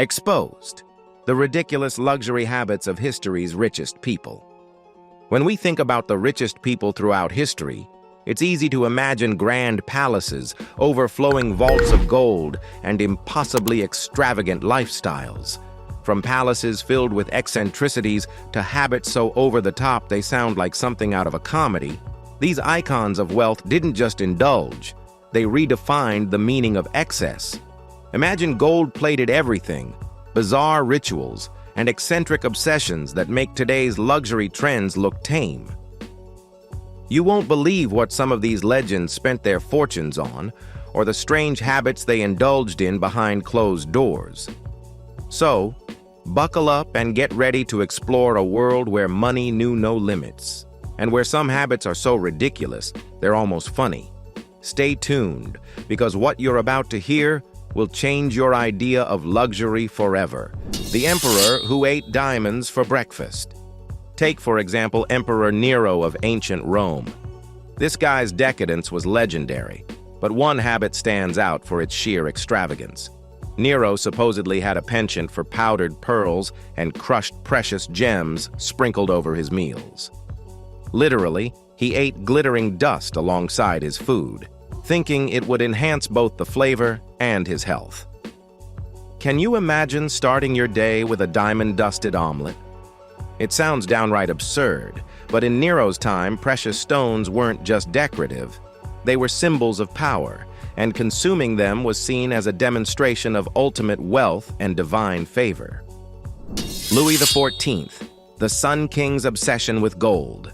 Exposed, the ridiculous luxury habits of history's richest people. When we think about the richest people throughout history, it's easy to imagine grand palaces, overflowing vaults of gold, and impossibly extravagant lifestyles. From palaces filled with eccentricities to habits so over the top they sound like something out of a comedy, these icons of wealth didn't just indulge, they redefined the meaning of excess. Imagine gold-plated everything, bizarre rituals, and eccentric obsessions that make today's luxury trends look tame. You won't believe what some of these legends spent their fortunes on, or the strange habits they indulged in behind closed doors. So, buckle up and get ready to explore a world where money knew no limits, and where some habits are so ridiculous, they're almost funny. Stay tuned, because what you're about to hear will change your idea of luxury forever. The emperor who ate diamonds for breakfast. Take, for example, Emperor Nero of ancient Rome. This guy's decadence was legendary, but one habit stands out for its sheer extravagance. Nero supposedly had a penchant for powdered pearls and crushed precious gems sprinkled over his meals. Literally, he ate glittering dust alongside his food, thinking it would enhance both the flavor and his health. Can you imagine starting your day with a diamond-dusted omelet? It sounds downright absurd, but in Nero's time, precious stones weren't just decorative. They were symbols of power, and consuming them was seen as a demonstration of ultimate wealth and divine favor. Louis XIV, the Sun King's obsession with gold.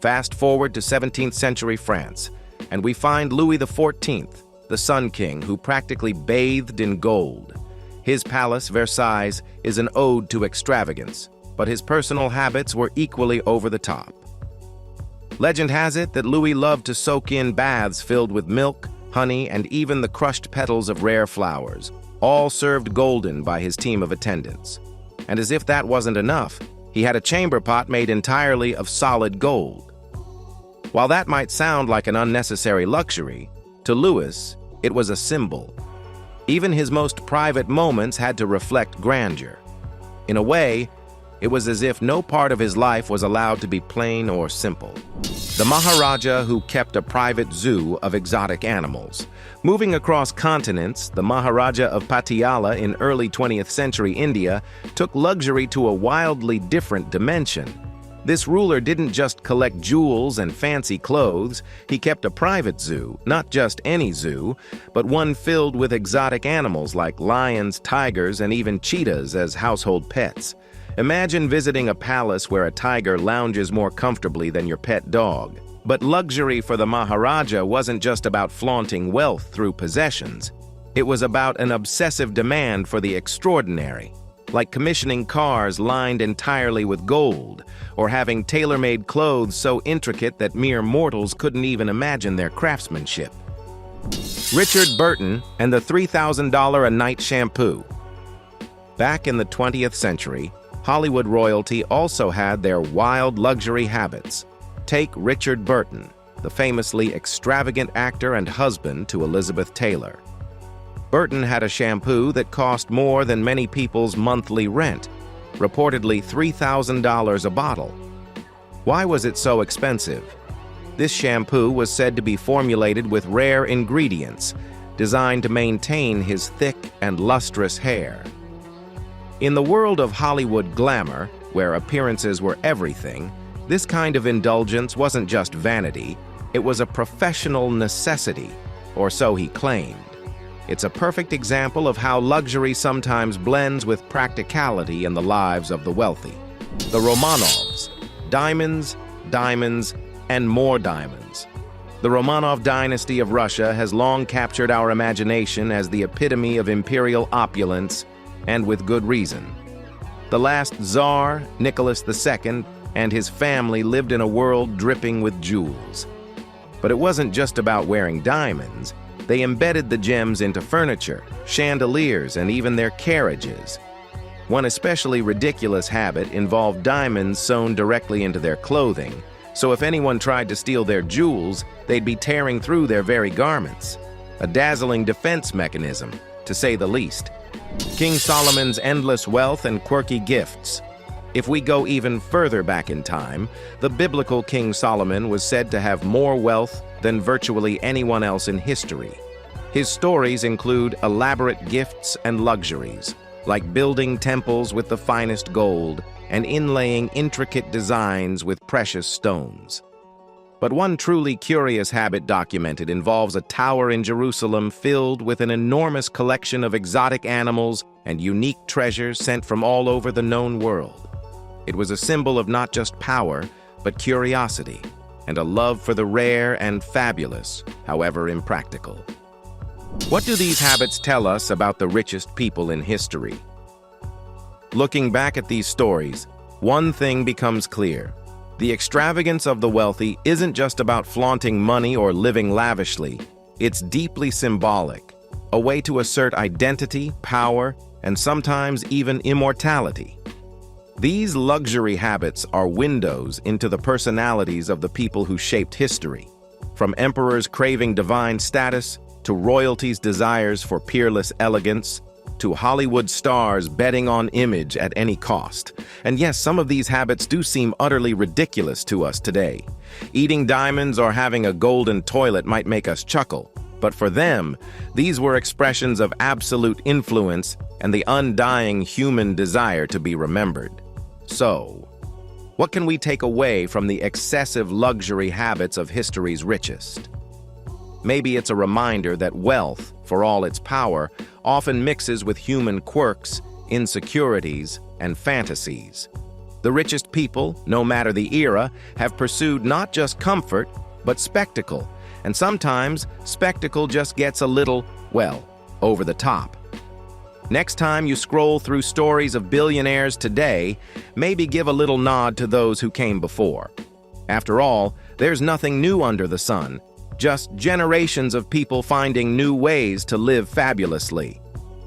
Fast forward to 17th century France, and we find Louis XIV, the Sun King, who practically bathed in gold. His palace, Versailles, is an ode to extravagance, but his personal habits were equally over the top. Legend has it that Louis loved to soak in baths filled with milk, honey, and even the crushed petals of rare flowers, all served golden by his team of attendants. And as if that wasn't enough, he had a chamber pot made entirely of solid gold. While that might sound like an unnecessary luxury, to Louis, it was a symbol. Even his most private moments had to reflect grandeur. In a way, it was as if no part of his life was allowed to be plain or simple. The Maharaja who kept a private zoo of exotic animals. Moving across continents, the Maharaja of Patiala in early 20th century India took luxury to a wildly different dimension. This ruler didn't just collect jewels and fancy clothes, he kept a private zoo, not just any zoo, but one filled with exotic animals like lions, tigers, and even cheetahs as household pets. Imagine visiting a palace where a tiger lounges more comfortably than your pet dog. But luxury for the Maharaja wasn't just about flaunting wealth through possessions. It was about an obsessive demand for the extraordinary, like commissioning cars lined entirely with gold, or having tailor-made clothes so intricate that mere mortals couldn't even imagine their craftsmanship. Richard Burton and the $3,000 a night shampoo. Back in the 20th century, Hollywood royalty also had their wild luxury habits. Take Richard Burton, the famously extravagant actor and husband to Elizabeth Taylor. Burton had a shampoo that cost more than many people's monthly rent, reportedly $3,000 a bottle. Why was it so expensive? This shampoo was said to be formulated with rare ingredients, designed to maintain his thick and lustrous hair. In the world of Hollywood glamour, where appearances were everything, this kind of indulgence wasn't just vanity, it was a professional necessity, or so he claimed. It's a perfect example of how luxury sometimes blends with practicality in the lives of the wealthy. The Romanovs. Diamonds, diamonds, and more diamonds. The Romanov dynasty of Russia has long captured our imagination as the epitome of imperial opulence, and with good reason. The last Tsar, Nicholas II, and his family lived in a world dripping with jewels. But it wasn't just about wearing diamonds. They embedded the gems into furniture, chandeliers, and even their carriages. One especially ridiculous habit involved diamonds sewn directly into their clothing, so if anyone tried to steal their jewels, they'd be tearing through their very garments. A dazzling defense mechanism, to say the least. King Solomon's endless wealth and quirky gifts. If we go even further back in time, the biblical King Solomon was said to have more wealth than virtually anyone else in history. His stories include elaborate gifts and luxuries, like building temples with the finest gold and inlaying intricate designs with precious stones. But one truly curious habit documented involves a tower in Jerusalem filled with an enormous collection of exotic animals and unique treasures sent from all over the known world. It was a symbol of not just power, but curiosity, and a love for the rare and fabulous, however impractical. What do these habits tell us about the richest people in history? Looking back at these stories, one thing becomes clear. The extravagance of the wealthy isn't just about flaunting money or living lavishly. It's deeply symbolic, a way to assert identity, power, and sometimes even immortality. These luxury habits are windows into the personalities of the people who shaped history, from emperors craving divine status to royalty's desires for peerless elegance, to Hollywood stars betting on image at any cost. And yes, some of these habits do seem utterly ridiculous to us today. Eating diamonds or having a golden toilet might make us chuckle, but for them, these were expressions of absolute influence and the undying human desire to be remembered. So, what can we take away from the excessive luxury habits of history's richest? Maybe it's a reminder that wealth, for all its power, often mixes with human quirks, insecurities, and fantasies. The richest people, no matter the era, have pursued not just comfort, but spectacle. And sometimes, spectacle just gets a little, well, over the top. Next time you scroll through stories of billionaires today, maybe give a little nod to those who came before. After all, there's nothing new under the sun, just generations of people finding new ways to live fabulously.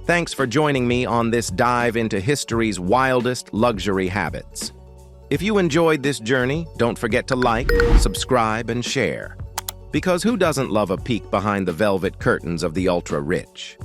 Thanks for joining me on this dive into history's wildest luxury habits. If you enjoyed this journey, don't forget to like, subscribe, and share. Because who doesn't love a peek behind the velvet curtains of the ultra-rich?